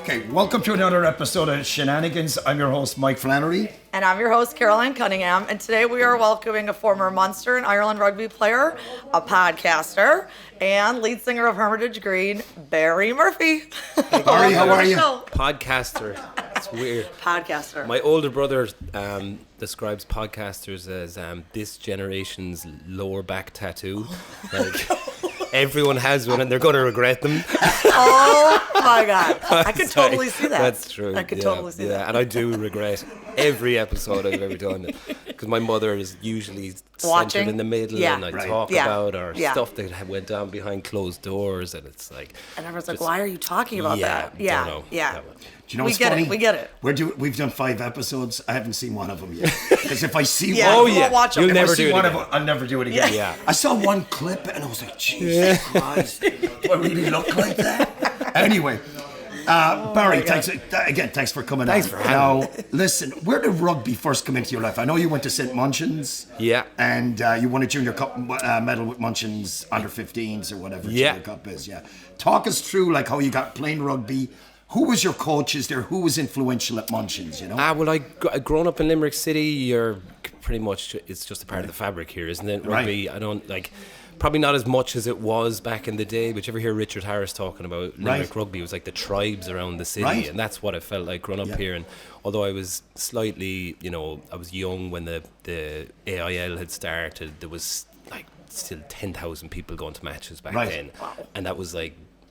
Okay, welcome to another episode of Shinanigans. I'm your host, Mike Flannery. And I'm your host, Caroline Cunningham. And today we are welcoming a former Munster and Ireland rugby player, a podcaster, and lead singer of Hermitage Green, Barry Murphy. Hey, Barry, how are you? Podcaster. It's weird. Podcaster. My older brother describes podcasters as this generation's lower back tattoo. Like, everyone has one and they're going to regret them. Oh my God. I could totally see that. That's true. I could totally see that. And I do regret every episode I've ever done. Because my mother is usually centered in the middle and I talk about our stuff that went down behind closed doors. And it's like... And everyone's like, why are you talking about that? Don't know. Yeah. Do you know we what's get funny? it. We get it. We've done 5 episodes. I haven't seen one of them yet. Because if I see we'll watch them. You'll never do it again. I'll never do it again. Yeah. I saw one clip and I was like, Jesus Christ, do I really look like that? Anyway, Barry, thanks for coming Thanks on. for having me. Now, listen, where did rugby first come into your life? I know you went to St. Munchins. Yeah. And you won a Junior Cup medal with Munchins under 15s or whatever Junior Cup is. Yeah. Talk us through like how you got playing rugby. Who was your coaches there? Who was influential at Munchins, you know? Well, I grown up in Limerick City. You're pretty much, it's just a part of the fabric here, isn't it? Rugby, I don't, probably not as much as it was back in the day, but you ever hear Richard Harris talking about Limerick rugby? It was like the tribes around the city, and that's what I felt like growing up here. And although I was slightly, I was young when the AIL had started, there was still 10,000 people going to matches back then. Wow. And that was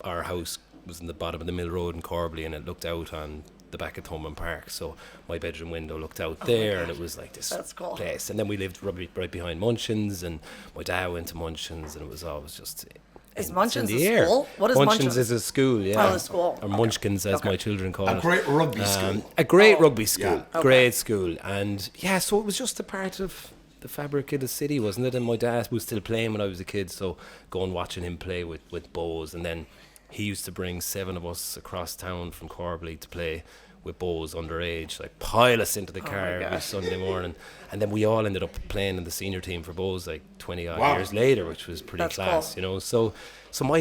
our house was in the bottom of the Mill Road in Corbally, and it looked out on the back of Thomond Park, so my bedroom window looked out there, and it was like this place. And then we lived right behind Munchins, and my dad went to Munchins, and it was always just is Munchins a school? What is Munchins? Munchins is a school, Oh, a school. Or Munchkins, as my children call it. A great rugby school. A great rugby school. Yeah. Great school. And so it was just a part of the fabric of the city, wasn't it? And my dad was still playing when I was a kid, so going watching him play with bows, and then he used to bring 7 of us across town from Corbally to play with bows underage, pile us into the car every Sunday morning, and then we all ended up playing in the senior team for bows 20 odd years later, which was pretty class, cool. So my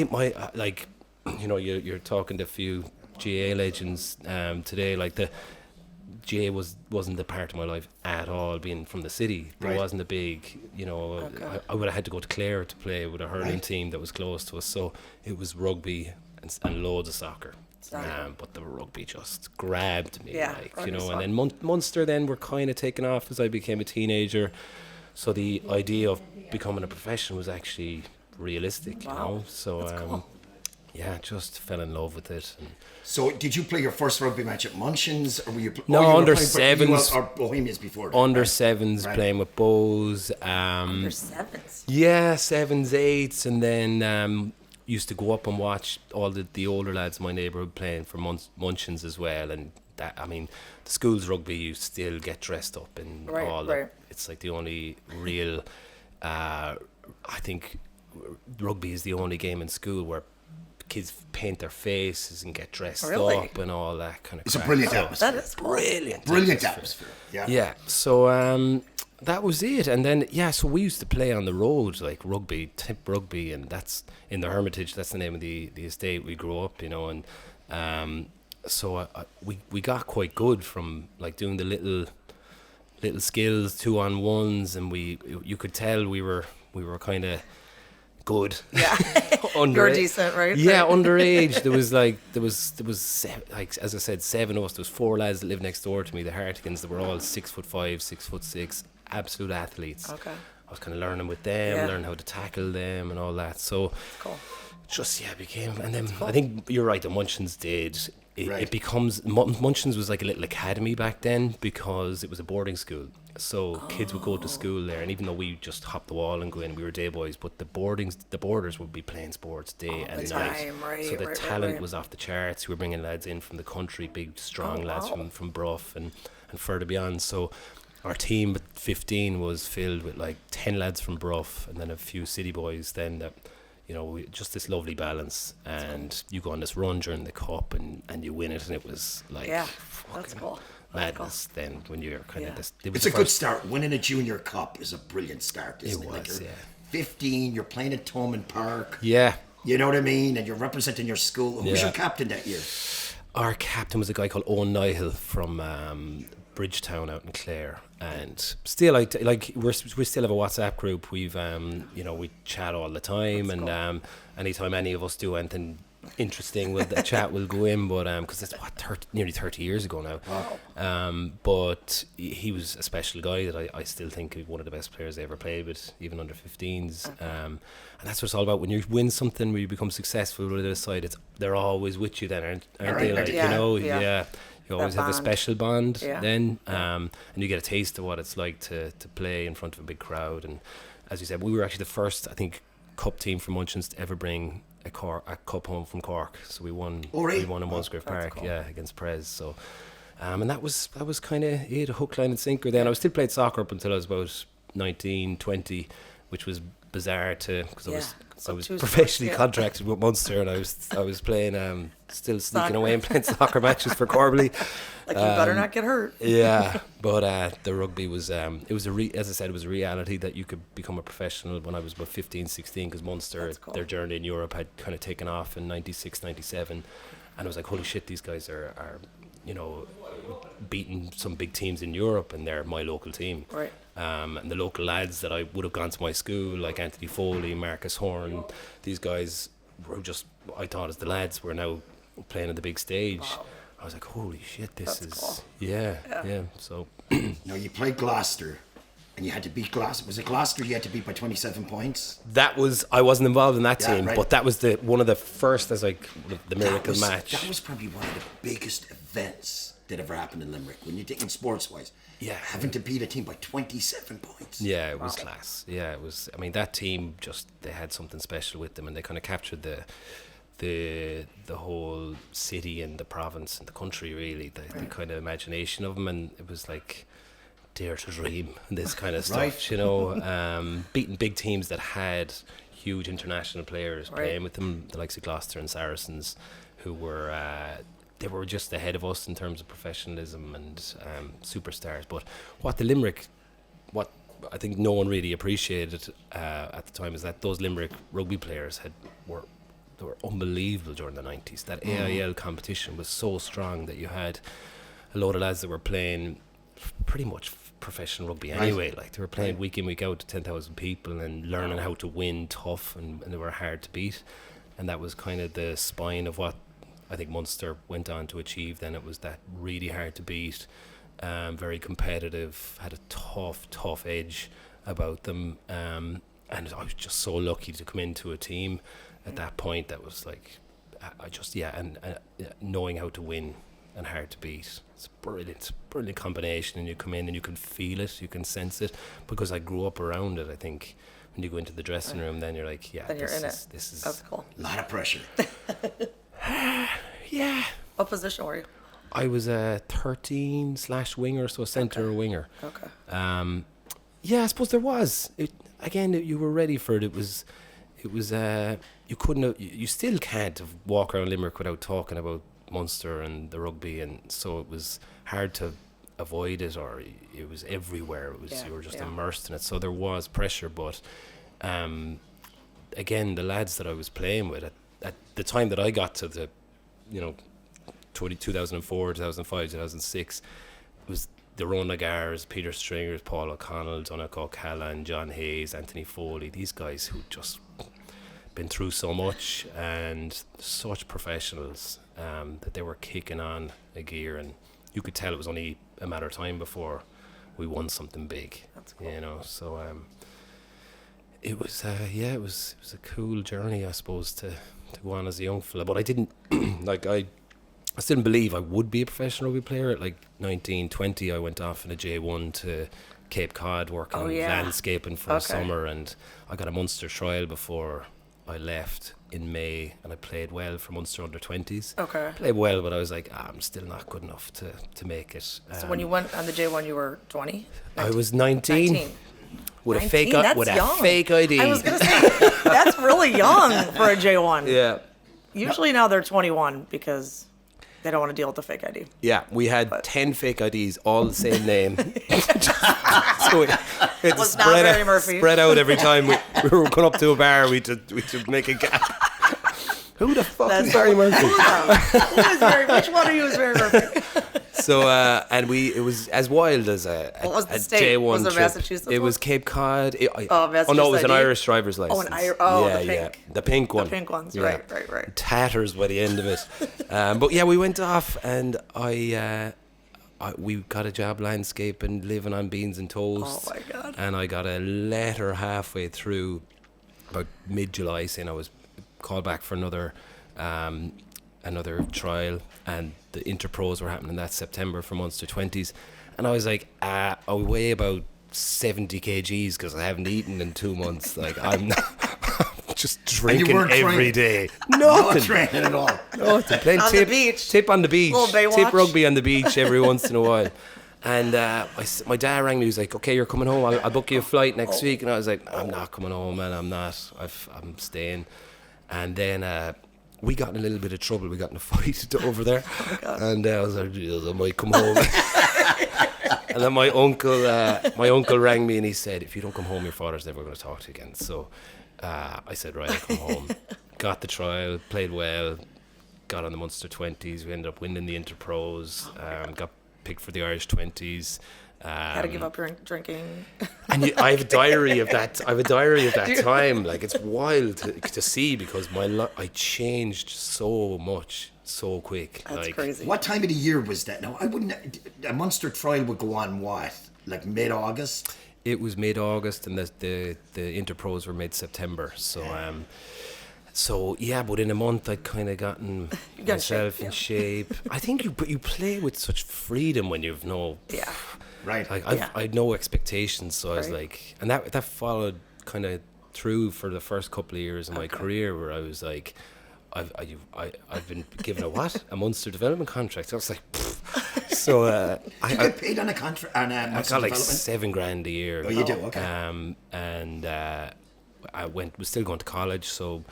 you're talking to a few GA legends today, the GA wasn't a part of my life at all, being from the city. There wasn't a big, I would have had to go to Clare to play with a hurling team that was close to us, so it was rugby and loads of soccer. But the rugby just grabbed me, and then Munster then were kind of taken off as I became a teenager, so the idea of becoming a professional was actually realistic, so cool. just fell in love with it. And so did you play your first rugby match at Munchins, or were you under 7s or Bohemians before that? Under 7s playing with bows, under 7s? Yeah, 7s, 8s, and then used to go up and watch all the older lads in my neighbourhood playing for Munchins as well. And that, the school's rugby, you still get dressed up and all that. It's the only real, I think rugby is the only game in school where kids paint their faces and get dressed up and all that kind of It's a brilliant atmosphere. That is brilliant atmosphere. Yeah. So that was it. And then so we used to play on the road, rugby, tip rugby, and that's in the Hermitage. That's the name of the estate we grew up, and so we got quite good from doing the little skills 2-on-1s, and you could tell we were kind of good. Yeah. You're decent, right? Yeah, underage. There was as I said, 7 of us. There was 4 lads that lived next door to me, the Hermitage. They were all 6'5", 6'6", absolute athletes. Okay. I was kind of learning with them, learning how to tackle them and all that. So cool. Just became, and then I think you're right. The Munchins did. It becomes Munchins was like a little academy back then because it was a boarding school. So kids would go to school there, and even though we just hopped the wall and go in, we were day boys. But the boarders would be playing sports day and night. So the talent was off the charts. We were bringing lads in from the country, big strong lads from Bruff and further beyond. So our team at 15 was filled with 10 lads from Bruff, and then a few city boys. Then that. Just this lovely balance, and you go on this run during the cup and you win it, and it was that's cool. Madness. Then when you're kind of this, it's a good start. Winning a junior cup is a brilliant start, isn't it? Was, 15, you're playing at Thomond Park. Yeah. You know what I mean? And you're representing your school. Who was your captain that year? our captain was a guy called Owen Nihill from Bridgetown out in Clare, and still we still have a WhatsApp group. We've we chat all the time. That's and cool. Anytime any of us do anything interesting with the chat, will go in, but because it's nearly 30 years ago now. Wow. But he was a special guy that I still think he's one of the best players I ever played with, even under 15s. Okay. And that's what it's all about. When you win something, when you become successful with the side, they're always with you then, aren't they? Like, Yeah. You always have a special bond then, and you get a taste of what it's like to play in front of a big crowd. And as you said, we were actually the first, I think, cup team from Munchins to ever bring a cup home from Cork. So we won. We won in Musgrave Park, cool. against Prez. So, and that was kind of it, a hook, line, and sinker. Then I was still playing soccer up until I was about 19, 20, which was bizarre because I was professionally contracted with Munster, and I was playing still sneaking away and playing soccer matches for Corbally. Like, you better not get hurt. Yeah, but the rugby was as I said, it was a reality that you could become a professional when I was about 15, 16, because Munster, their journey in Europe had kind of taken off in 96, 97, and I was like, holy shit, these guys are beating some big teams in Europe, and they're my local team. Right. And the local lads that I would have gone to my school, like Anthony Foley, Marcus Horn, these guys were just, I thought, as the lads were now playing on the big stage. Wow. I was like, holy shit, this is cool. Yeah. So now, you played Gloucester, and you had to beat Gloucester. Was it Gloucester you had to beat by 27 points? I wasn't involved in that team, but that was one of the first, as like the miracle match. That was probably one of the biggest events that ever happened in Limerick, when you're thinking sports-wise. Yeah, having to beat a team by 27 points. Yeah, it was class. Yeah, it was. I mean, that team they had something special with them, and they kind of captured the whole city and the province and the country, really, the kind of imagination of them, and it was like dare to dream and this kind of stuff, beating big teams that had huge international players playing with them, the likes of Gloucester and Saracens, who were they were just ahead of us in terms of professionalism and superstars. But what I think no one really appreciated at the time is that those Limerick rugby players were unbelievable during the 90s. That AIL competition was so strong that you had a load of lads that were playing pretty much professional rugby anyway. Like, they were playing week in, week out to 10,000 people and learning how to win tough, and they were hard to beat. And that was kind of the spine of what I think Munster went on to achieve then. It was that really hard to beat, very competitive, had a tough edge about them, and I was just so lucky to come into a team at that point that was like, knowing how to win and hard to beat. It's a brilliant combination, and you come in and you can feel it, you can sense it, because I grew up around it. I think when you go into the dressing room, then you're like, this is that's cool. A lot of pressure. Yeah. What position were you? I was a 13/winger, so a centre or winger. Okay. I suppose there was. You were ready for it. It was. You couldn't. You still can't walk around Limerick without talking about Munster and the rugby, and so it was hard to avoid it, or it was everywhere. It was you were just immersed in it. So there was pressure, but again, the lads that I was playing with at the time that I got to the 2004, 2005, 2006, it was the Ron Nagars, Peter Stringers, Paul O'Connell, Donnacha O'Callaghan, John Hayes, Anthony Foley, these guys who just been through so much, and such professionals, that they were kicking on a gear, and you could tell it was only a matter of time before we won something big. That's cool. So it was it was a cool journey, I suppose, to go on as a young fella. But I didn't I still didn't believe I would be a professional rugby player. At like 19, 20, I went off in a J1 to Cape Cod working landscaping for a summer, and I got a Munster trial before I left in May, and I played well for Munster under 20s. Okay. Played well, but I was like, I'm still not good enough to make it. So when you went on the J1, you were 20? I was 19. With 19? A fake fake ID. I was going to say, that's really young for a J1. Yeah. Usually now they're 21 because they don't want to deal with the fake ID. Yeah, we had 10 fake IDs, all the same name. So it's spread out every time we were going up to a bar. We should make a gap. Who the fuck is Barry Murphy? Who is Barry? Which one of you is Barry Murphy? So, and it was as wild as a state? J1 Was it trip. Massachusetts It one? was Cape Cod. Massachusetts no, it was an ID? Irish driver's license. The pink. The pink one. The pink ones, Yeah. right. Tatters by the end of it. But yeah, we went off and we got a job landscaping, living on beans and toast. Oh my God. And I got a letter halfway through, about mid-July, saying I was called back for another trial, and the Interpros were happening that September for Munster 20s, and I was like, I weigh about 70 kgs because I haven't eaten in 2 months. Like, I'm not just drinking every day. Not training at all. Nothing. Playing On the beach. tip on the beach. Little Baywatch. Tip rugby on the beach every once in a while. And my dad rang me. He was like, "Okay, you're coming home. I'll book you a flight next week." And I was like, "I'm not coming home, man. I'm not. I'm staying." And then we got in a little bit of trouble. We got in a fight over there, and I was like, "Jesus, I might come home." And then my uncle rang me and he said, "If you don't come home, your father's never going to talk to you again." So I said, "Right, I'll come home." Got the trial, played well, got on the Munster 20s. We ended up winning the Interpros. Got picked for the Irish 20s. Had to give up your drinking. And I have a diary of that. Time. Like, it's wild to see, because I changed so much so quick. That's crazy. What time of the year was that? Now, a Munster trial would go on what? Like mid-August? It was mid-August, and the Interpros were mid-September. So So yeah, but in a month I'd kind of gotten myself in shape. I think you play with such freedom when you've no right. Like I had no expectations, so I was like, and that followed kind of through for the first couple of years of my career, where I was like, I've been given a Munster development contract. I was like, pfft. So you get paid on a contract on a Munster I got like development? $7,000 a year. Oh, you do, okay. And was still going to college, so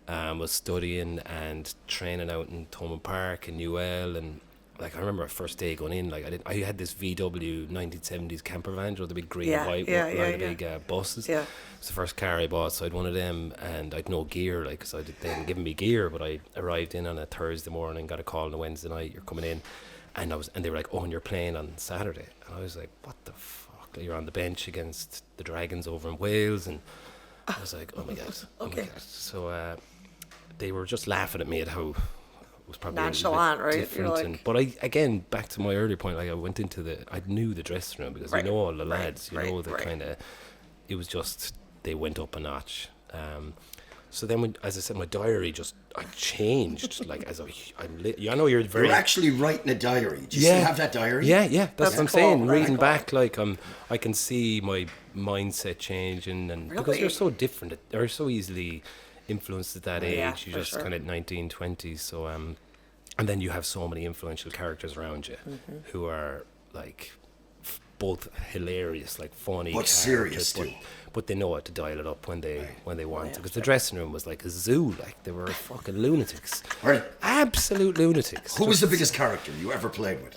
was studying and training out in Thomond Park in UL, and like I remember our first day going in, like I had this VW 1970s camper van, the big green and white one, the big buses. Yeah. It was the first car I bought, so I had one of them, and I'd no gear, like, because they hadn't given me gear, but I arrived in on a Thursday morning, got a call on a Wednesday night, "You're coming in," and they were like, "Oh, and you're playing on Saturday," and I was like, "What the fuck?" Like, you're on the bench against the Dragons over in Wales, and I was like, "Oh my god, oh my god!" So they were just laughing at me at how it was probably nonchalant, right? Different, but again, back to my earlier point, like I went into I knew the dressing room, because you know all the lads, you know the kind of. It was just, they went up a notch. So then, as I said, my diary I changed. Like, as I know you're very. You're actually writing a diary. Do you still have that diary? Yeah. That's what I'm saying. Right. Reading back, like I can see my mindset changing, and because you're so different, or so easily influenced at that age. You just kind of 19, 20. So and then you have so many influential characters around you who are like both hilarious, like funny, but serious too. But they know how to dial it up when they want to, because the dressing room was like a zoo. Like, they were fucking lunatics, right? Absolute lunatics. Who was the biggest character you ever played with?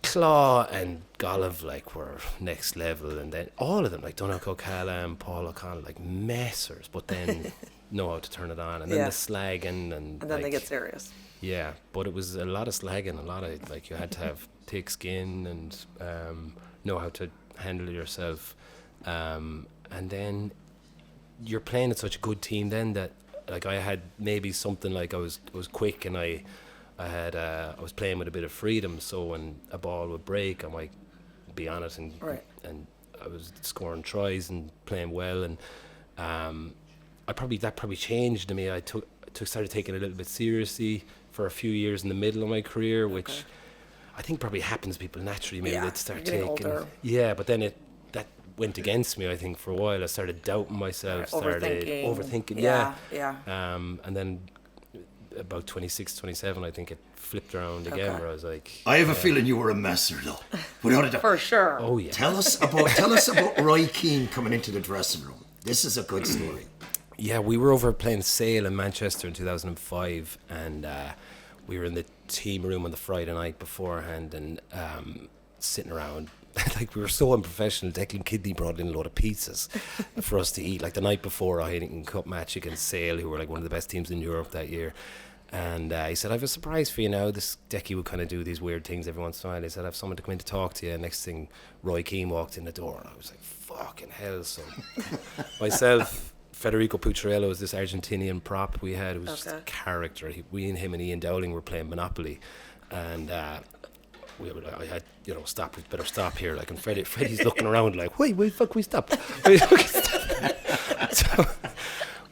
Claw and Golliv, like, were next level, and then all of them, like Donald O'Callaghan, Paul O'Connell, like messers, but then know how to turn it on, and then the slagging, and then like, they get serious. Yeah, but it was a lot of slagging, a lot of, like, you had to have thick skin and know how to handle yourself, and then you're playing at such a good team then that, like, I had maybe something like I was quick, and I was playing with a bit of freedom, so when a ball would break, I might be on it, and I was scoring tries and playing well, and that probably changed to me. I started taking it a little bit seriously for a few years in the middle of my career, which I think probably happens to people naturally. Maybe they'd start taking older. Yeah, but then that went against me, I think, for a while. I started doubting myself, started overthinking. And then about 26, 27, I think it flipped around again, where I was like, I have a feeling you were a messer, though. Without a doubt. For sure. Oh yeah. Tell us about Roy Keane coming into the dressing room. This is a good story. Yeah, we were over playing Sale in Manchester in 2005, and we were in the team room on the Friday night beforehand, and sitting around like we were so unprofessional. Declan Kidney brought in a load of pizzas for us to eat. Like the night before our Heineken Cup match against Sale, who were like one of the best teams in Europe that year. And he said, I have a surprise for you now. This Decky would kind of do these weird things every once in a while. He said, I have someone to come in to talk to you. And next thing, Roy Keane walked in the door. And I was like, fucking hell, son. Myself, Federico Pucciarello was this Argentinian prop we had. It was just a character. We and him and Ian Dowling were playing Monopoly. And I had, stop, we better stop here. Like, and Freddie's looking around like, wait, fuck, we stop. So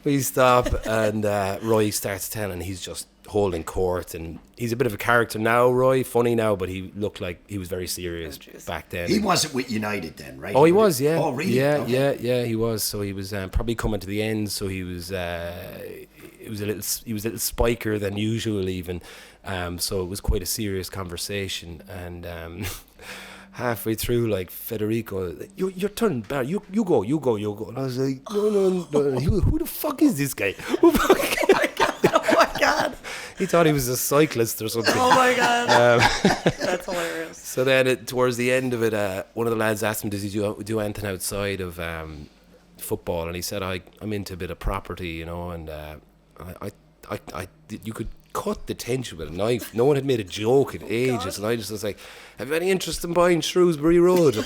we stop, and Roy starts telling. He's just holding court, and he's a bit of a character now, Roy. Funny now, but he looked like he was very serious back then. He wasn't with United then, right? Oh, he was, yeah. Oh, really? Yeah, okay. yeah, he was. So he was probably coming to the end. So he was a little spiker than usual, even. So it was quite a serious conversation, and halfway through, like, Federico, your turn, Barry, you go. And I was like, no. Who the fuck is this guy? Oh my God. He thought he was a cyclist or something. Oh my God. That's hilarious. So then towards the end of it, one of the lads asked him, does he do anything outside of football? And he said, I'm into a bit of property, and you could cut the tension with a knife. No one had made a joke in ages, and I just was like, have you any interest in buying Shrewsbury Road?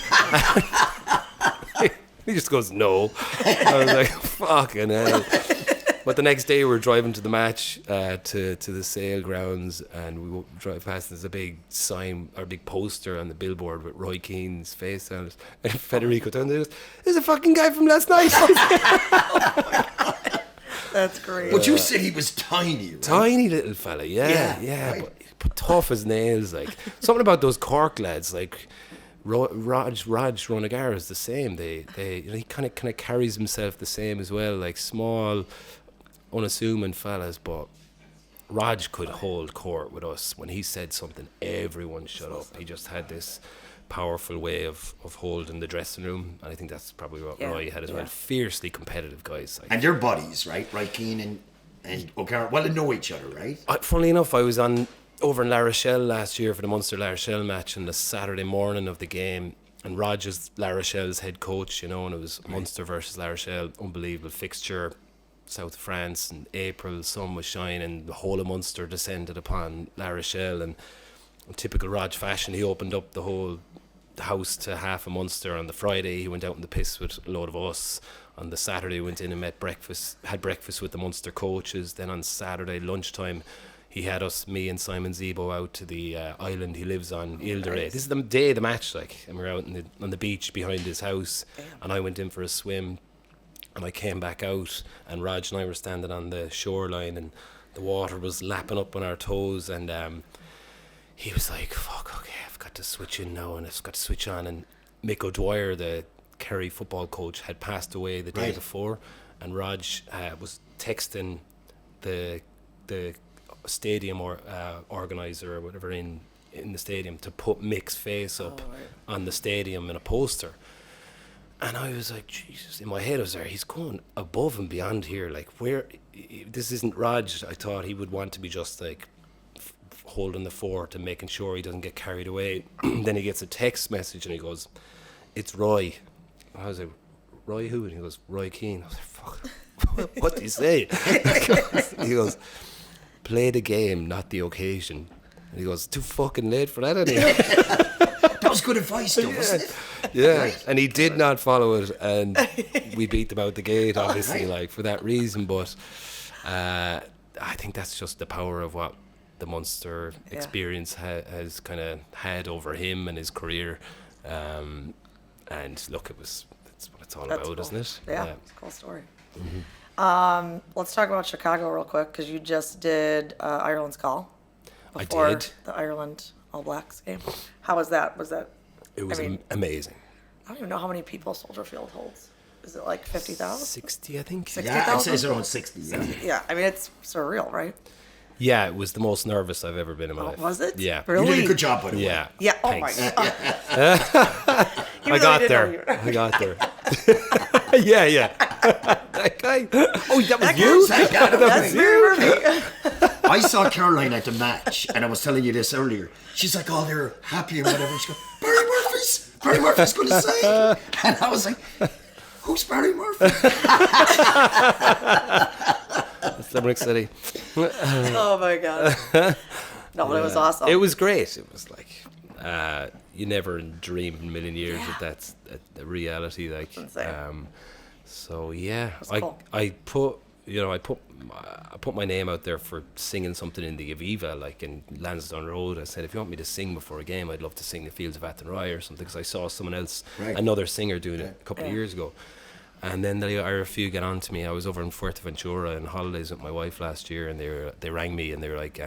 He just goes, no. I was like, fucking hell. But the next day we were driving to the match to the Sale grounds, and we drive past, there's a big sign or big poster on the billboard with Roy Keane's face on it, and Federico turned and goes, there's a fucking guy from last night. That's great. But you said he was tiny, right? Tiny little fella, yeah, right. but tough as nails. Like, something about those Cork lads, like Raj Ronagara is the same. They he kind of carries himself the same as well, like small, unassuming fellas. But Raj could hold court with us. When he said something, everyone shut up. He just had this powerful way of holding the dressing room, and I think that's probably what Roy had as well. Fiercely competitive guys. Like. And they're buddies, right? Right, Keane and O'Carroll. Well, they know each other, right? Funnily enough, I was over in La Rochelle last year for the Munster La Rochelle match, and the Saturday morning of the game, and Raj is La Rochelle's head coach, and it was Munster versus La Rochelle, unbelievable fixture, south of France, in April, sun was shining, the whole of Munster descended upon La Rochelle, and in typical Raj fashion, he opened up the whole house to half a Munster. On the Friday, he went out in the piss with a load of us. On the Saturday, went in and had breakfast with the Munster coaches. Then on Saturday lunchtime, he had me and Simon Zebo out to the island he lives on, Ile de Ré. This is the day of the match, and we were out on the beach behind his house. And I went in for a swim, and I came back out, and Raj and I were standing on the shoreline, and the water was lapping up on our toes, and he was like, fuck, okay, I've got to switch in now, and I've got to switch on. And Mick O'Dwyer, the Kerry football coach, had passed away the day before, and Raj was texting the stadium organizer or whatever in the stadium to put Mick's face up on the stadium in a poster. And I was like, Jesus, in my head I was there, he's going above and beyond here, like, where, this isn't Raj. I thought he would want to be just like holding the fort and making sure he doesn't get carried away. Then he gets a text message and he goes, it's Roy. I was like, Roy who? And he goes, Roy Keane. I was like, fuck, what did he say? He goes, play the game, not the occasion. And he goes, too fucking late for that anyway. That was good advice though, wasn't it? Yeah, right. And he did not follow it, and we beat them out the gate, obviously, like, for that reason. But I think that's just the power of what the Munster experience has kind of had over him and his career. And look, that's what it's all about, cool. Isn't it? Yeah, it's a cool story. Mm-hmm. Let's talk about Chicago real quick, because you just did Ireland's Call before I did. The Ireland All Blacks game. How was that? It was amazing. I don't even know how many people Soldier Field holds. Is it like 50,000? 60, I think. 60,000? Yeah, it says around 60. Yeah, I mean, it's surreal, right? Yeah, it was the most nervous I've ever been in my life. Was it? Yeah. Really? You did a good job, by the way. Yeah. Yeah. Oh Thanks. my God. I got there. Yeah. That guy. Oh, that was you? That's Murphy. I saw Caroline at the match, and I was telling you this earlier. She's like, oh, they're happy or whatever. She goes, Barry Murphy's Barry Murphy's going to sing. And I was like, who's Barry Murphy? That's Limerick City. Oh my God. No, but it was awesome. It was great. It was like, you never dreamed in a million years that that's a reality. Like, so yeah, cool. I put my name out there for singing something in the Aviva, like in Lansdowne Road. I said, if you want me to sing before a game, I'd love to sing the Fields of Athenry or something, because I saw someone else, another singer, doing it a couple of years ago. And then the RFU got on to me. I was over in Fuerteventura on holidays with my wife last year, and they rang me and they were like,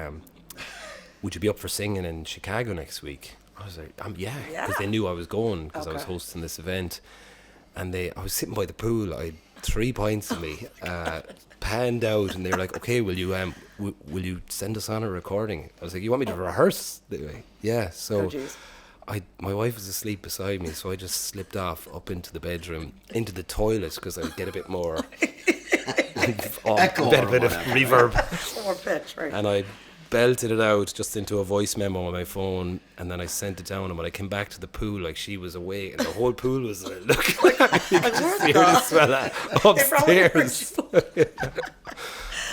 would you be up for singing in Chicago next week? I was like, yeah, because they knew I was going, because I was hosting this event. And I was sitting by the pool. I had 3 pints in me, panned out, and they were like, okay, will you send us on a recording? I was like, you want me to rehearse? Yeah, so my wife was asleep beside me, so I just slipped off up into the bedroom, into the toilet, because I would get a bit more Echo, bit of reverb. More pitch, right? And I belted it out just into a voice memo on my phone, and then I sent it down. And when I came back to the pool, like, she was awake, and the whole pool was looking like you could see her just upstairs.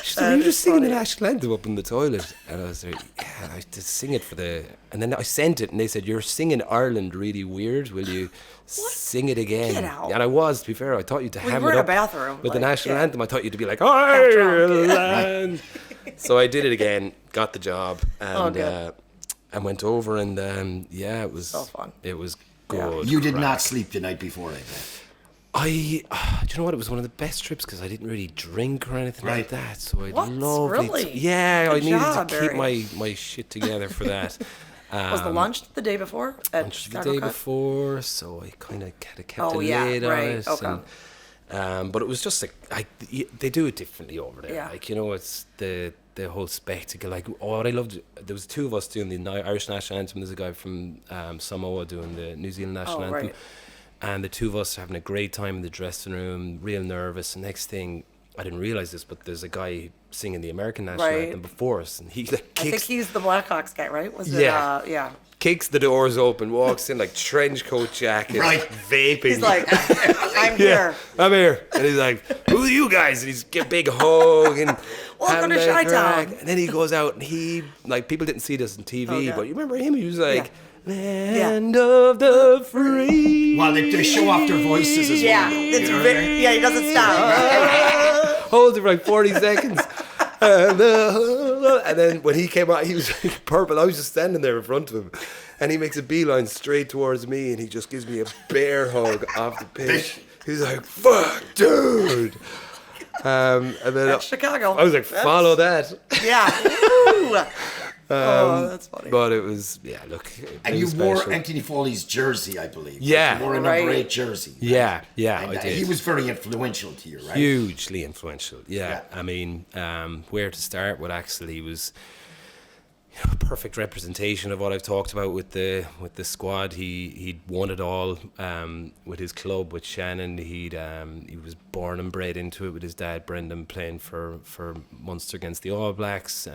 She said, "You just singing the national anthem up in the toilet?" And I was like, "Yeah, I did sing it for the." And then I sent it, and they said, "You're singing Ireland really weird. Will you sing it again?" Get out. And I was, to be fair, I taught you to ham you were it in a up bathroom, with the like, national anthem. I taught you to be like, drunk, Ireland. So I did it again, got the job, and went over, and it was so fun. It was good. You did not sleep the night before, I bet. Do you know what? It was one of the best trips, because I didn't really drink or anything like that. So I Really? I needed job, to keep Barry. my shit together for that. Was the lunch the day before? Lunch the day before, so I kind of kept it late on it. Okay. But it was just like they do it differently over there. Yeah. Like, it's the whole spectacle. Like, what I loved, there was 2 of us doing the Irish national anthem. There's a guy from Samoa doing the New Zealand national anthem. Right. And the 2 of us having a great time in the dressing room, real nervous. And next thing, I didn't realize this, but there's a guy singing the American national anthem before us, and he like kicks. I think he's the Blackhawks guy, right? Was Yeah. it? Yeah. Kicks the doors open, walks in like trench coat jacket, vaping. He's like, I'm here. I'm here. And he's like, who are you guys? And he's get a big hug and Welcome to Chi-Town. And then he goes out, and he, like, people didn't see this on TV, but you remember him? He was like, land of the free. Well, they show off their voices as well. He doesn't stop. Holds it for like 40 seconds. And then when he came out, he was like purple. I was just standing there in front of him, and he makes a beeline straight towards me, and he just gives me a bear hug off the pitch. He's like, "Fuck, dude!" And then That's Chicago. I was like, "Follow that." Yeah. Ooh. That's funny. But it was, look. And you wore Anthony Foley's jersey, I believe. Yeah. You wore a number 8 jersey. Yeah, And, I did. He was very influential to you, right? Hugely influential. Yeah. I mean, where to start with Axel? He was a perfect representation of what I've talked about with the squad. He'd won it all with his club, with Shannon. He was born and bred into it with his dad Brendan, playing for Munster against the All Blacks.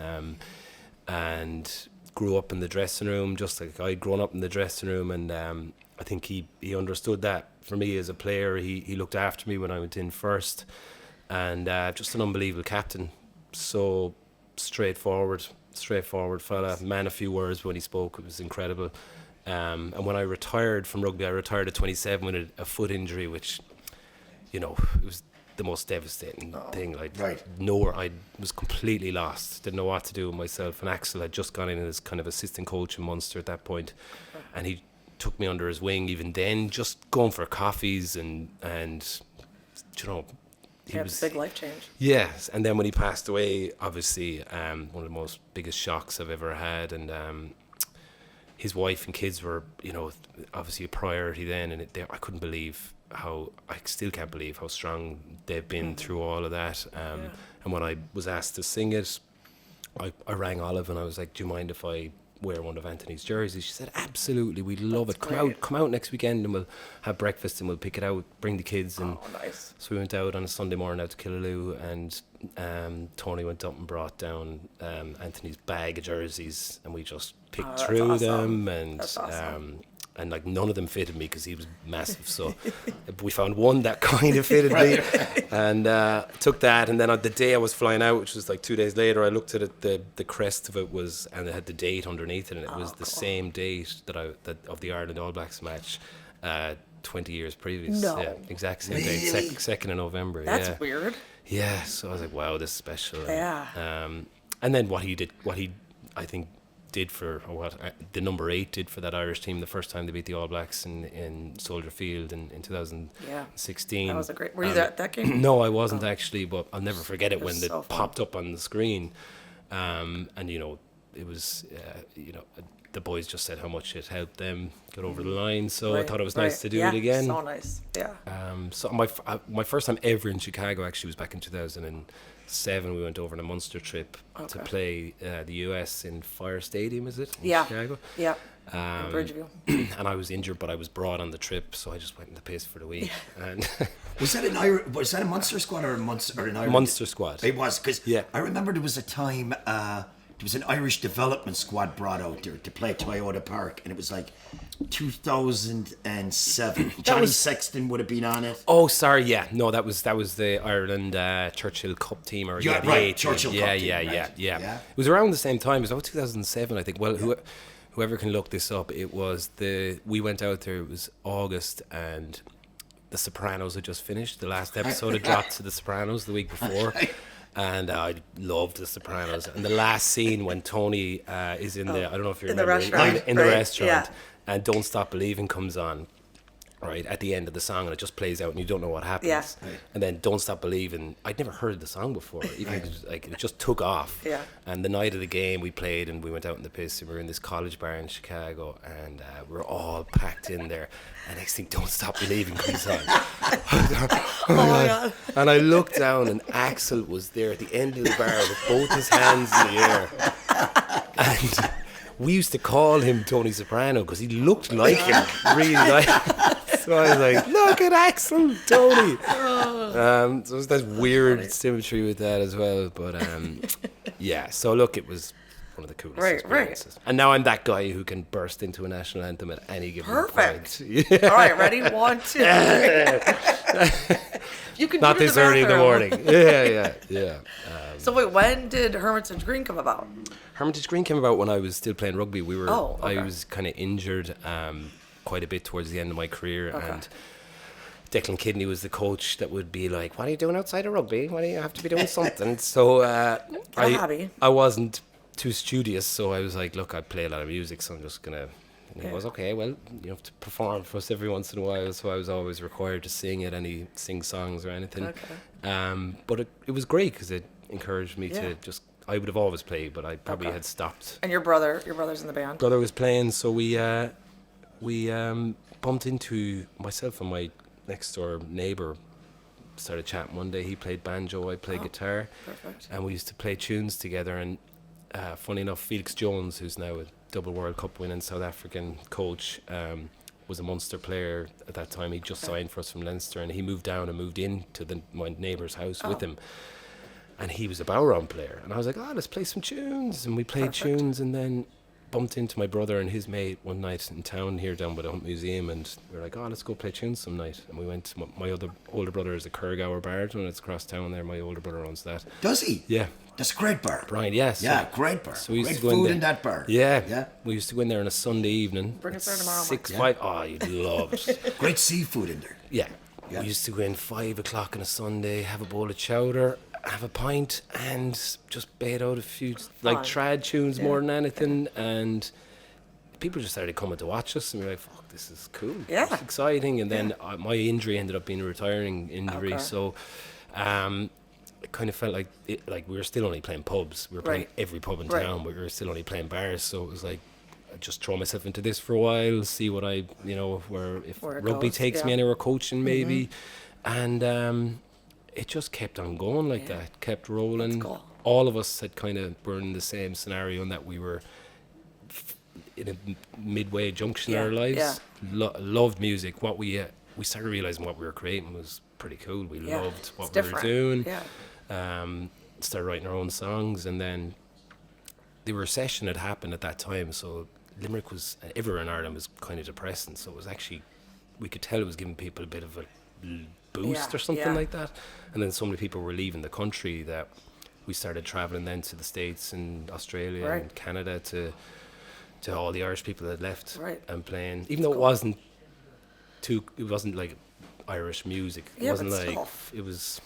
And grew up in the dressing room, just like I'd grown up in the dressing room, and I think he understood that for me as a player. He looked after me when I went in first, and just an unbelievable captain. So straightforward fella, man a few words when he spoke. It was incredible. And when I retired from rugby, I retired at 27 with a foot injury, which, it was the most devastating thing. I was completely lost, didn't know what to do with myself, and Axel had just gone in as kind of assistant coach in Munster at that point, and he took me under his wing even then, just going for coffees, and he was a big life change. Yes. And then when he passed away, obviously one of the most biggest shocks I've ever had, and his wife and kids were obviously a priority then, and I couldn't believe I still can't believe how strong they've been through all of that. And when I was asked to sing it, I rang Olive and I was like, do you mind if I wear one of Anthony's jerseys? She said, absolutely, we'd love it. Come out next weekend and we'll have breakfast and we'll pick it out, bring the kids. And nice. So we went out on a Sunday morning out to Killaloe, and Tony went up and brought down Anthony's bag of jerseys, and we just picked through them, and and like none of them fitted me because he was massive. So we found one that kind of fitted me, and took that. And then on the day I was flying out, which was like 2 days later, I looked at it. The crest of it was, and it had the date underneath it, and it was the same date that of the Ireland All Blacks match. 20 years previous. No. Yeah, exact same date, 2nd of November. That's weird. Yeah, so I was like, wow, this is special. Yeah. And then what he I think did for, or what the number 8 did for that Irish team the first time they beat the All Blacks in Soldier Field in 2016. That was a great. Were you at that game? No, I wasn't actually, but I'll never forget it when it so popped up on the screen. And it was the boys just said how much it helped them get over the line, so I thought it was nice to do it again. So nice. Yeah. So my first time ever in Chicago actually was back in 2007. We went over on a Munster trip to play the US in Fire Stadium, is it? In Chicago? Yeah. In Bridgeview. And I was injured, but I was brought on the trip, so I just went in the piss for the week. And was that a Munster squad or an Irish? Munster squad. It was, because I remember there was a time there was an Irish development squad brought out there to play Toyota Park, and it was like 2007. Johnny Sexton would have been on it. Oh, sorry, yeah. No, that was the Ireland Churchill Cup team, or the A Churchill team. Cup team. Yeah. It was around the same time. It was about 2007, I think. Well, whoever can look this up, we went out there. It was August, and The Sopranos had just finished. The last episode had dropped to The Sopranos the week before. And I loved The Sopranos. And the last scene when Tony is in the, I don't know if you remember, in the restaurant, and Don't Stop Believing comes on, right, at the end of the song, and it just plays out and you don't know what happens. Yeah. And then Don't Stop Believing, I'd never heard the song before. Even it just took off. Yeah. And the night of the game we played, and we went out in the piss, and we were in this college bar in Chicago, and we were all packed in there. And next thing, Don't Stop Believing comes on. Oh my God. And I looked down, and Axel was there at the end of the bar with both his hands in the air. And we used to call him Tony Soprano because he looked like him, really like. So I was like, look at Axel, Tony. So there's that weird symmetry with that as well. But yeah, so look, it was one of the coolest experiences. Right. And now I'm that guy who can burst into a national anthem at any given point. Yeah. All right, ready? 1, 2, 3. You can not this early in the morning. Yeah. So wait, when did Hermitage Green come about? Hermitage Green came about when I was still playing rugby. Okay. I was kind of injured quite a bit towards the end of my career, and Declan Kidney was the coach that would be like, "What are you doing outside of rugby? Why do you have to be doing something?" So I wasn't too studious, so I was like, "Look, I play a lot of music, so I'm just gonna." And he was okay. Well, you have to perform for us every once in a while, so I was always required to sing at any sing songs or anything. Okay. But it was great because it encouraged me to just. I would have always played, but I probably had stopped. And your brother's in the band? Brother was playing, so we bumped into myself and my next door neighbour. Started chatting one day. He played banjo, I played guitar. Perfect. And we used to play tunes together. And funny enough, Felix Jones, who's now a double World Cup winning South African coach, was a Munster player at that time. He just signed for us from Leinster, and he moved down and moved into my neighbour's house with him. And he was a Bowron player. And I was like, let's play some tunes. And we played tunes, and then bumped into my brother and his mate one night in town here down by the Hunt Museum. And we were like, let's go play tunes some night. And we went, my other older brother is a Kurgaur Bard, and it's across town there. My older brother owns that. Does he? Yeah. That's a great bar. Brian, yes. Yeah, great bar. So we used great to go food in in that bar. Yeah. We used to go in there on a Sunday evening. Bring us there tomorrow. 5. Oh, you'd love it. Great seafood in there. Yeah. We used to go in 5 o'clock on a Sunday, have a bowl of chowder, have a pint, and just bait out a few like trad tunes more than anything. And people just started coming to watch us, and we were like, fuck, this is cool. Yeah. It's exciting. And then my injury ended up being a retiring injury. So it kind of felt like we were still only playing pubs. We were playing every pub in town, but we were still only playing bars. So it was like, I just throw myself into this for a while, see what if rugby takes me anywhere, coaching maybe. And it just kept on going like that, kept rolling. Cool. All of us had were in the same scenario, in that we were in a midway junction in our lives. Loved music. What we started realizing what we were creating was pretty cool. We loved what we were doing. Started writing our own songs, and then the recession had happened at that time, so Limerick was, everywhere in Ireland was kind of depressing, so it was actually, we could tell it was giving people a bit of a boost or something like that. And then so many people were leaving the country that we started travelling then to the States and Australia and Canada to all the Irish people that left and playing, even though it wasn't like Irish music. It wasn't like still. It was,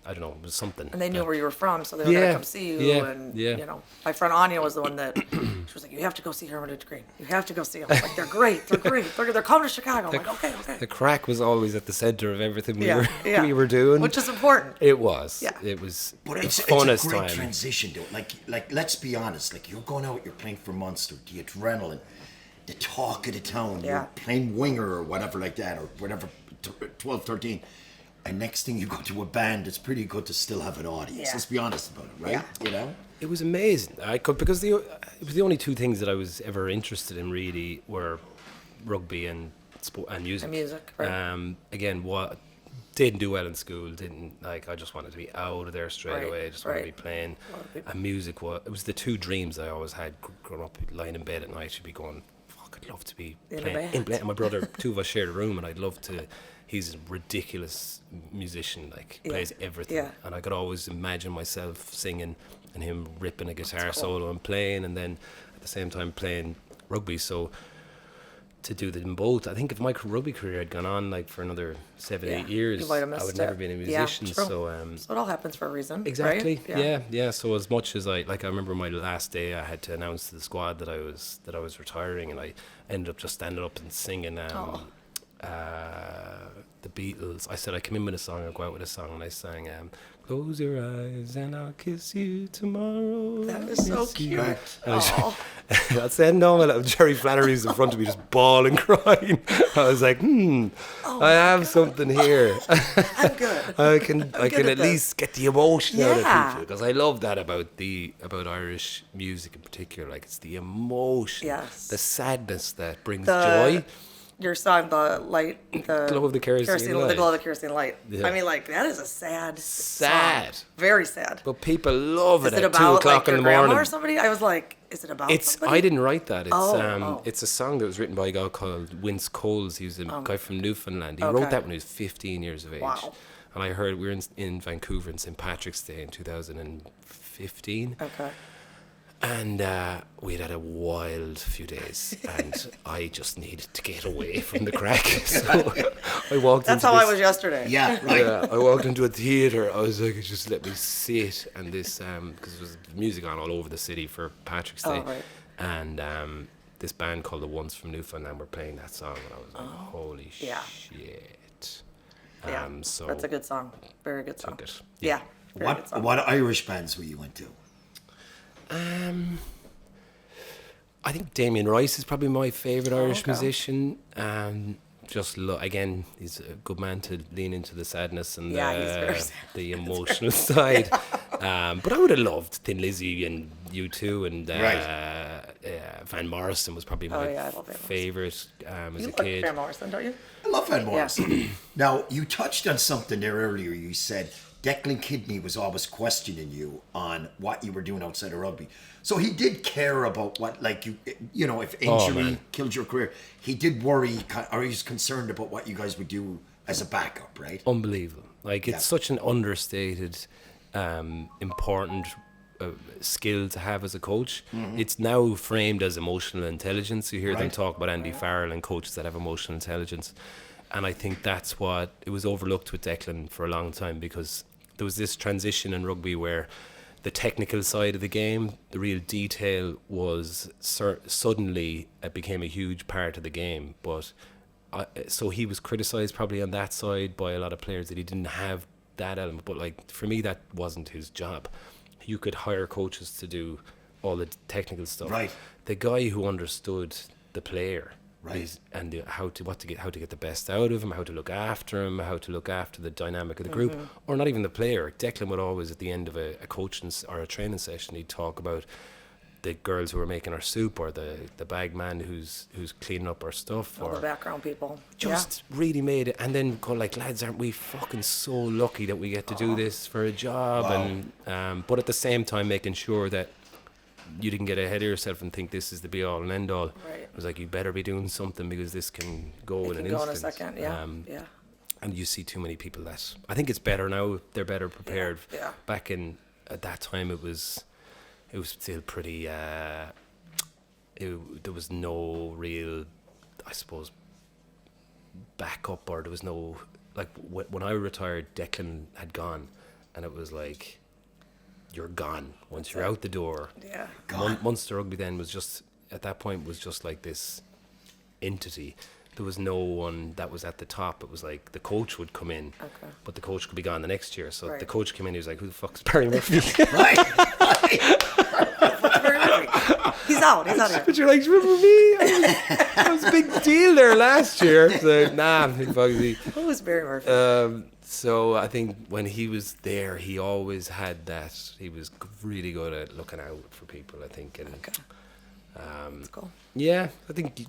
I don't know, it was something. And they knew where you were from, so they were going to come see you. And, you know, my friend Anya was the one that, she was like, you have to go see Hermitage Green. You have to go see them. Like, they're great. They're great. They're coming to Chicago. I'm like, okay. The crack was always at the centre of everything we were doing. Which is important. It was. Yeah. It was it's funnest a great time. Transition, though. Like, let's be honest. Like, you're going out, you're playing for Munster, the adrenaline, the talk of the town. You're playing winger or whatever like that, or whatever, 12, 13. And next thing you go to a band, it's pretty good to still have an audience. Let's be honest about it, right? Yeah. You know? It was amazing. Because it was the only two things that I was ever interested in really were rugby and sport and music. And music, right. Again, didn't do well in school. I just wanted to be out of there straight away. I just wanted to be playing. And music it was the two dreams I always had growing up. Lying in bed at night, should be going, fuck, I'd love to be playing. And my brother, two of us shared a room, and I'd love to. He's a ridiculous musician, plays everything. And I could always imagine myself singing and him ripping a guitar solo and playing, and then at the same time playing rugby. So to do them both, I think if my rugby career had gone on for another 7-8 years, I would never been a musician. So it all happens for a reason. Exactly. Right? Yeah. So as much as I remember my last day, I had to announce to the squad that I was retiring, and I ended up just standing up and singing. The Beatles. I said I come in with a song, I'll go out with a song, and I sang "Close Your Eyes and I'll Kiss You Tomorrow." That is so cute. I said no, Jerry Flannery's in front of me just bawling, crying. I was like, I have something here. I'm good. I can at least get the emotion out of people, because I love that about Irish music in particular. Like, it's the emotion, the sadness that brings joy. Your song, the glow of the kerosene light. The glow of the kerosene light. Yeah. I mean, that is a sad song. Very sad. But people love it at 2 o'clock in the morning. Grandma or somebody? I was like, is it about somebody? I didn't write that. It's a song that was written by a guy called Vince Coles. He was a guy from Newfoundland. He wrote that when he was 15 years of age. Wow. And I heard we were in Vancouver on St. Patrick's Day in 2015. Okay. And we'd had a wild few days, and I just needed to get away from the crack. So I walked. That's how I was yesterday. Yeah, right. I walked into a theatre. I was like, just let me sit. And this, because there was music on all over the city for Patrick's Day, and this band called the Ones from Newfoundland were playing that song, and I was like, holy shit. So that's a good song. Very good song. It. Yeah. What Irish bands were you into? I think Damien Rice is probably my favourite Irish musician. Again, he's a good man to lean into the sadness and the emotional side. But I would have loved Thin Lizzy and U2, and Van Morrison was probably my favourite as a kid. You like Van Morrison, don't you? I love Van Morrison. Now, you touched on something there earlier. You said Declan Kidney was always questioning you on what you were doing outside of rugby. So he did care about what, if injury killed your career, he did worry, or he was concerned about what you guys would do as a backup, right? Unbelievable. It's such an understated, important skill to have as a coach. Mm-hmm. It's now framed as emotional intelligence. You hear them talk about Andy Farrell and coaches that have emotional intelligence. And I think that's what it was overlooked with Declan for a long time, because there was this transition in rugby where the technical side of the game, the real detail was suddenly it became a huge part of the game. But so he was criticised probably on that side by a lot of players that he didn't have that element. But for me, that wasn't his job. You could hire coaches to do all the technical stuff. Right. The guy who understood the player. Right. And how to get the best out of him, how to look after him, how to look after the dynamic of the group, or not even the player. Declan would always, at the end of a coaching or a training session, he'd talk about the girls who were making our soup, or the bag man who's cleaning up our stuff, or the background people. Just really made it, and then go lads, aren't we fucking so lucky that we get to do this for a job? Wow. And but at the same time making sure that you didn't get ahead of yourself and think this is the be all and end all. Right. It was like, you better be doing something because this can go in an instant. Go in a second, yeah. And you see too many people that, I think it's better now, they're better prepared. Yeah. Back in, at that time, it was still pretty, there was no real, I suppose, backup, or there was no, like, when I retired, Declan had gone, and it was like, you're gone once you're out the door. Yeah. Munster Rugby then was just, at that point, was just like this entity. There was no one that was at the top. It was like the coach would come in, but the coach could be gone the next year. So the coach came in, he was like, who the fuck's Barry Murphy? He's out here. But you're like, remember me? I was a big deal there last year. So, nah, Who's Barry Murphy? So I think when he was there, he always had that. He was really good at looking out for people, I think. And, That's cool. yeah, I think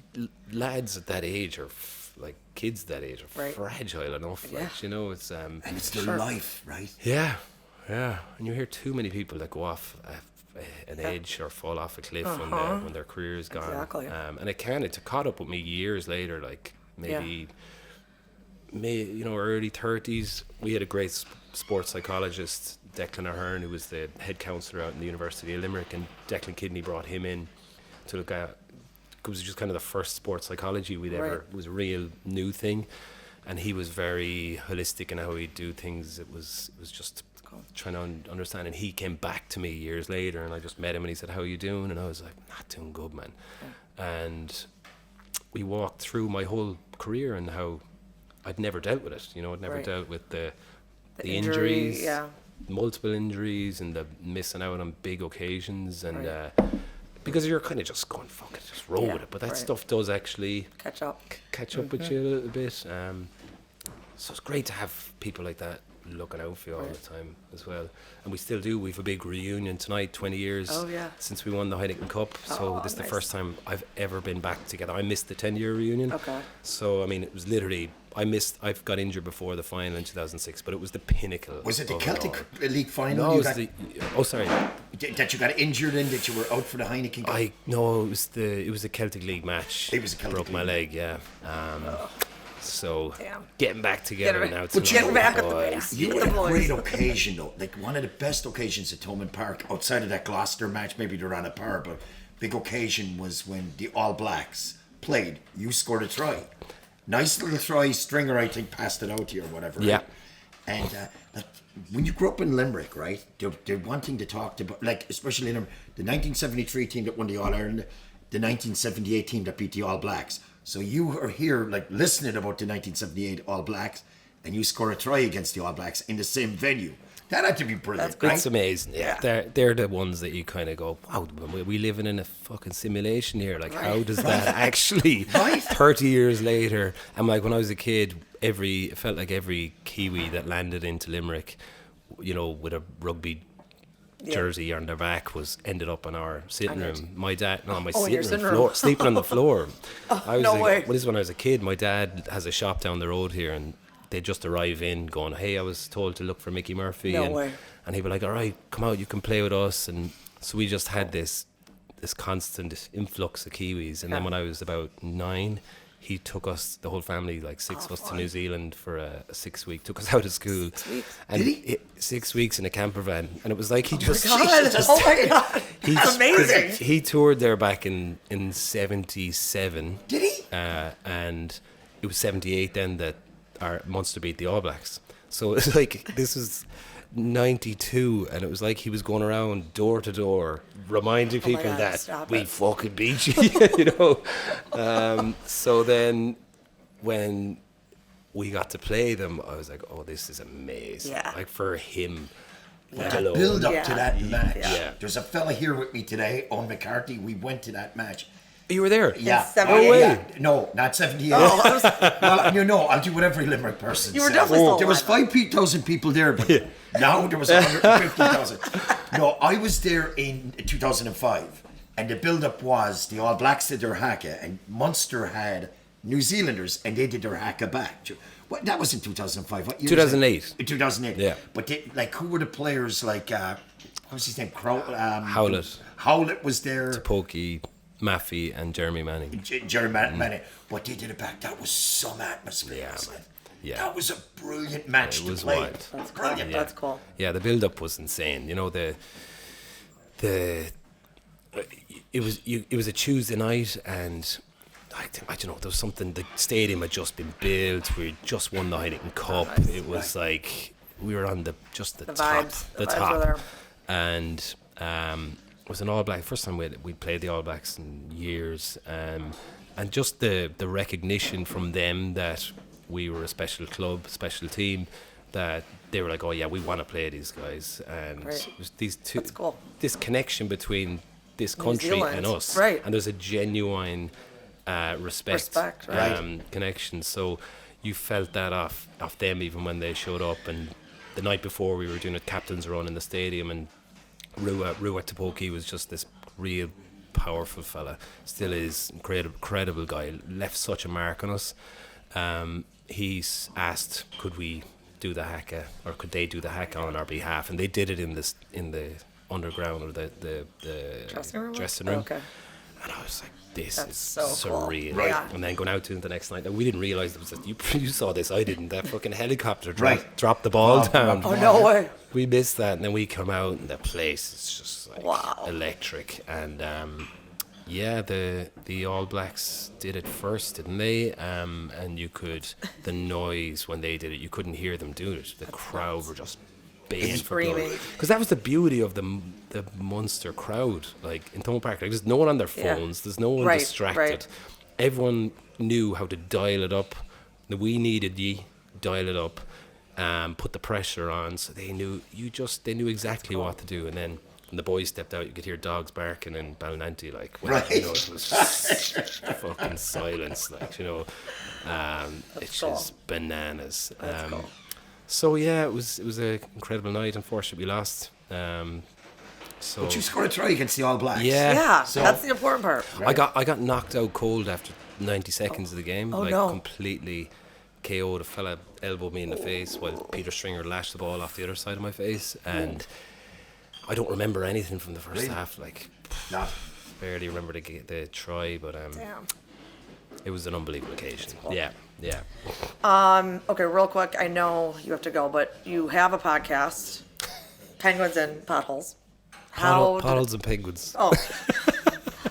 lads at that age are like kids that age are Right. fragile enough. Yeah. Like, you know, it's And it's their life, right? yeah. And you hear too many people that go off an edge or fall off a cliff when their career is gone. Exactly. And it caught up with me years later, like maybe early 30s. We had a great sports psychologist, Declan Ahern, who was the head counsellor out in the University of Limerick, and Declan Kidney brought him in to look at, it was just kind of the first sports psychology we'd ever, it was a real new thing, and he was very holistic in how he'd do things. It was just trying to understand, and he came back to me years later, and I just met him, and he said, how are you doing? And I was like, not doing good, man. And we walked through my whole career and how I'd never dealt with it, I'd never dealt with the injuries, multiple injuries, and the missing out on big occasions, and because you're kind of just going, fuck it, just roll with it. But that stuff does actually catch up with you a little bit. So it's great to have people like that looking out for you all the time as well. And we still do. We have a big reunion tonight, 20 years since we won the Heineken Cup. So this is the first time I've ever been back together. I missed the 10-year reunion. So, I mean, it was literally, I've got injured before the final in 2006, but it was the pinnacle. Was it the Celtic League final? No, sorry. That you got injured in, that you were out for the Heineken Cup? No, it was the Celtic League match. It was a Celtic Broke my leg, yeah. So getting back together now. But getting back at the base. You had a great occasion though, like one of the best occasions at Thomond Park, outside of that Gloucester match. Maybe they're on a par, but big occasion was when the All Blacks played. You scored a try, nice little try. Stringer, I think, passed it out to you or whatever. Yeah. Right? And like when you grew up in Limerick, right? They're wanting to talk to, like, especially in the 1973 team that won the All Ireland, the 1978 team that beat the All Blacks. So you are here, like, listening about the 1978 All Blacks, and you score a try against the All Blacks in the same venue. That had to be brilliant, right? It's amazing, yeah. They're the ones that you kind of go, wow, we living in a fucking simulation here. Like, how does that actually, 30 years later, and like when I was a kid, it felt like every Kiwi that landed into Limerick, with a rugby jersey on their back ended up in our sitting room. My dad, sitting room floor, sleeping on the floor. Well, this is when I was a kid. My dad has a shop down the road here, and they just arrive in going, hey, I was told to look for Mickey Murphy, and he'd be like, all right, come out, you can play with us. And so we just had this constant influx of Kiwis. And then when I was about 9, he took us, the whole family, like 6 of us, to New Zealand for a 6-week, took us out of school. 6 weeks? And Did he? 6 weeks in a camper van. And it was like he just... Oh my God. That's amazing. He toured there back in 77. Did he? And it was 78 then that our Munster beat the All Blacks. So it's like, this was 92, and it was like he was going around door to door reminding people that we fucking beat you, so then when we got to play them, I was like, oh, this is amazing. Like, for him, the build up to that match. There's a fella here with me today, Owen McCarthy. We went to that match. You were there? Yeah. 78. No way. Yeah. No, not 78. Well, I'll do what every Limerick person You were says. definitely still There was 5,000 people there, but now there was 150,000. No, I was there in 2005, and the build-up was the All Blacks did their haka, and Munster had New Zealanders, and they did their haka back. What, that was in 2005. What year 2008. In 2008. Yeah. But who were the players like... was his name? Howlett. Howlett was there. Pokey, Maffey, and Jeremy Manning. Jeremy Manning. But they did it back. That was some atmosphere. Yeah. That was a brilliant match to play. Wild. That's brilliant. That's cool. Yeah, the build-up was insane. You know, it was a Tuesday night, and I don't know, there was something. The stadium had just been built. We just won the Heineken Cup. Nice. It was like we were on the top, vibes. the vibes top, were there. and it was an All Black. First time we played the All Blacks in years, and just the recognition from them that we were a special club, special team, that they were like, oh yeah, we want to play these guys, and Right. it was these two, That's cool. this connection between this country and us, Right. and there's a genuine respect right. connection. So you felt that off them even when they showed up. And the night before we were doing a captain's run in the stadium, and Rua Tupoki was just this real powerful fella, still is incredible guy, left such a mark on us. He's asked, could we do the haka, or could they do the haka on our behalf, and they did it in the underground, or the dressing room. Okay. And I was like, this That's is so surreal. cool. Right. Yeah. And then going out to it the next night, and we didn't realise there was you saw this, I didn't, that fucking helicopter dropped the ball down. Oh, no way. We missed that, and then we come out, and the place is just like Wow. electric. And yeah, the All Blacks did it first, didn't they? And you could, the noise when they did it, you couldn't hear them do it. The crowd were just baying for blood. Screaming. Because that was the beauty of the Munster crowd, like in Thomond Park. Like, there's no one on their phones. Yeah. There's no one Right, distracted. right. Everyone knew how to dial it up. We needed dial it up, put the pressure on, so they knew they knew exactly what to do. And then when the boys stepped out, you could hear dogs barking in Ballinanty, like, you know, it was just fucking silence, like, you know, it's cool. just bananas. That's cool. So yeah, it was an incredible night. Unfortunately, we lost. So But you scored a try against the All Blacks. Yeah, So- that's the important part. I got knocked out cold after 90 seconds of the game. Oh, like no. completely KO'd. A fella elbowed me in the face while Peter Stringer lashed the ball off the other side of my face, and I don't remember anything from the first half. Like, No. barely remember the try, but Damn. it was an unbelievable occasion. Yeah. Okay, real quick, I know you have to go, but you have a podcast, Penguins and Potholes. How did Potholes and penguins. Oh,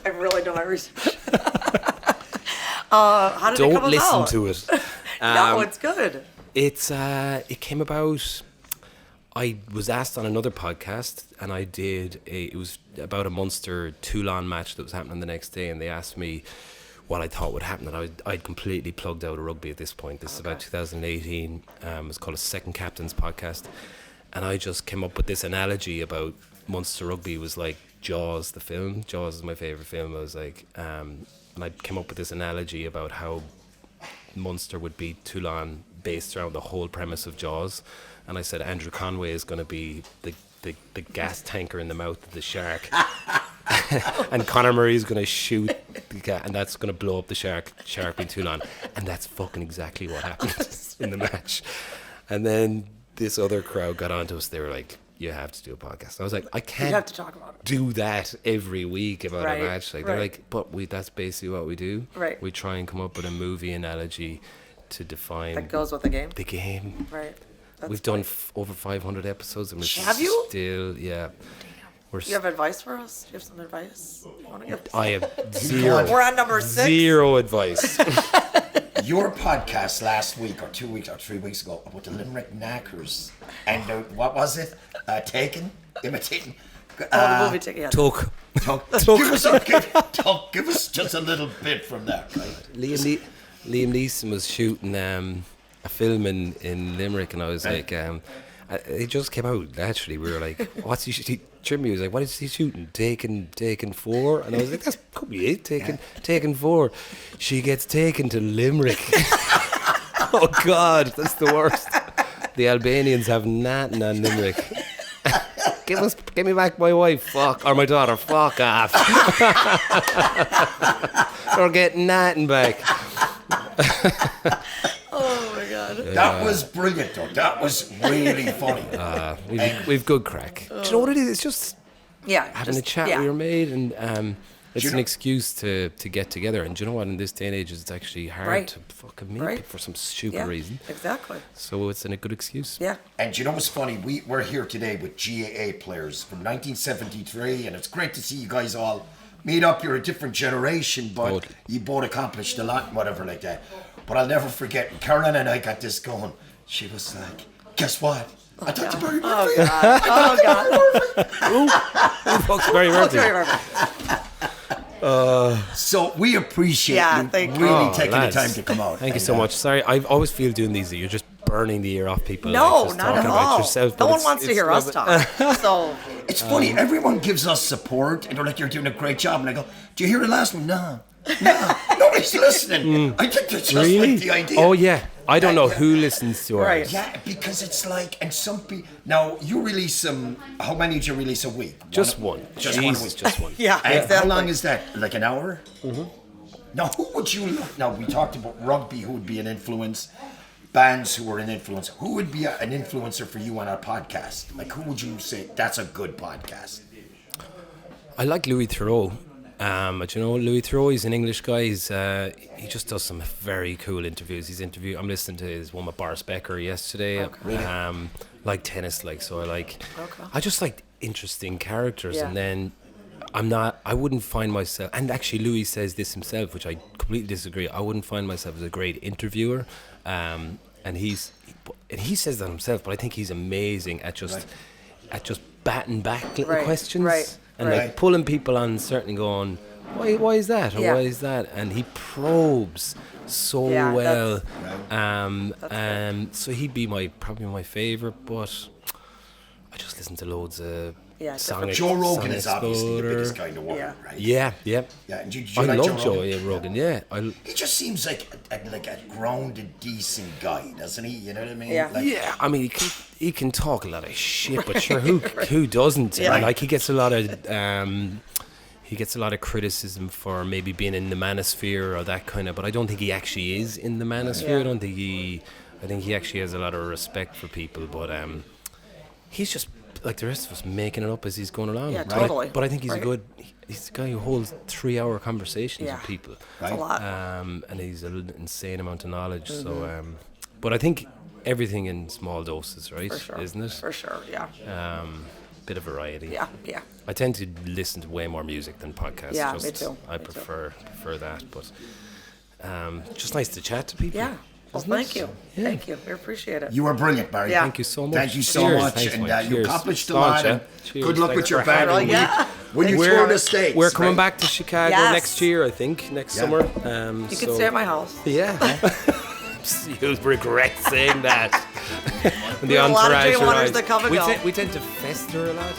I've really done my research. How did it Don't come listen about? to it. No, it's good. It came about. I was asked on another podcast, and I did. It was about a Munster Toulon match that was happening the next day, and they asked me what I thought would happen. And I'd completely plugged out of rugby at this point. This is about 2018. It was called a Second Captains podcast, and I just came up with this analogy about Munster rugby was like Jaws, the film. Jaws is my favourite film. I was like, and I came up with this analogy about how Munster would be Toulon, based around the whole premise of Jaws. And I said Andrew Conway is going to be the gas tanker in the mouth of the shark. And Conor Murray is going to shoot the cat, and that's going to blow up the shark in Toulon. And that's fucking exactly what happened in the match. And then this other crowd got onto us. They were like, you have to do a podcast. I was like, I You can't have to talk about it. do that every week about Right, a match. Like, they're right. like, but that's basically what we do. Right. We try and come up with a movie analogy to define That goes with the game. the game. Right. That's We've done funny. over 500 episodes, and we're Have you? still, yeah. We're Do you have advice for us? Do you have some advice you want to give? I have zero. We're on number 6. Zero advice. Your podcast last week, or 2 weeks, or 3 weeks ago, about the Limerick Knackers, and what was it? Taken, imitating. The movie ticket. Yeah. Took. Give us just a little bit from that, right? Liam Neeson was shooting a film in Limerick, and I was like, it just came out naturally. We were like, what's he Jimmy was like, what is he shooting? Taken 4? And I was like, that's could be it. Taken 4. She gets taken to Limerick. Oh God, that's the worst. The Albanians have nothing on Limerick. Give me back my wife, fuck, or my daughter, fuck off. We're getting nothing back. Oh my God. That was brilliant, though. That was really funny. We've good crack. Do you know what it is? It's just having a chat with your mate, and it's an excuse to get together. And do you know what? In this day and age, it's actually hard to fucking meet people for some stupid reason. Exactly. So it's a good excuse. Yeah. And do you know what's funny? We're here today with GAA players from 1973, and it's great to see you guys all meet up. You're a different generation, but you both accomplished a lot and whatever like that. But I'll never forget, when Caroline and I got this going, she was like, guess what? I thought you Barry Murphy. Oh, God. Who fucks Barry Murphy? So we appreciate you really taking the time to come out. Thank you so much. Sorry, I always feel doing these that you're just burning the ear off people. No, just not talking at about all. yourself, No but one wants to hear us talk. So it's funny, everyone gives us support and they're like, you're doing a great job. And I go, do you hear the last one? No, nobody's listening. I think that's just like the idea. Oh, yeah. I don't know who listens to ours. Yeah, because it's like, and some people, now you release them, how many do you release a week? Just one. Just Jesus, one week. just one. yeah, And exactly. how long is that? Like an hour? Mm-hmm. Now, who would you look? Now, we talked about rugby, who would be an influence, bands who were an influence. Who would be an influencer for you on our podcast? Like, who would you say, that's a good podcast? I like Louis Theroux. But you know, Louis Theroux, he's an English guy. He just does some very cool interviews. I'm listening to his one with Boris Becker yesterday. Okay. Like tennis, so I just like interesting characters. And then I wouldn't find myself, and actually Louis says this himself, which I completely disagree. I wouldn't find myself as a great interviewer. And he says that himself, but I think he's amazing at just batting back little questions. Right. And like pulling people on, certainly going, why is that? Or why is that? And he probes so well. So he'd be probably my favourite, but I just listen to loads of Sonic. Joe Rogan is Sonic obviously the Scooter. biggest guy in the world, right? Yeah. And you I like love Joe Joe Rogan. Yeah. He just seems like a grounded, decent guy, doesn't he? You know what I mean? Yeah. I mean, he can talk a lot of shit, but sure, who doesn't? Yeah. And, he gets a lot of criticism for maybe being in the manosphere or that kind of. But I don't think he actually is in the manosphere. I think he actually has a lot of respect for people. But he's just like the rest of us, making it up as he's going along. Yeah, totally. But I think he's he's a guy who holds 3-hour conversations with people. That's a lot. And he's an insane amount of knowledge. Mm-hmm. So, but I think everything in small doses, right? For sure. Isn't it? For sure, yeah. Bit of variety. Yeah. I tend to listen to way more music than podcasts. Yeah, me too. I prefer that, but just nice to chat to people. Yeah. Well, thank you. Yeah. Thank you. We appreciate it. You were brilliant, Barry. Yeah. Thank you so much. Thank you so much. Thanks, and Mike. you accomplished a Staunch, lot. And good luck Thanks with your for having band. me. When you tour the States. We're coming back to Chicago next year, I think, next summer. You can stay at my house. Yeah. You'll regret saying that. We have a lot of J1ers that come and go. We tend to fester a lot.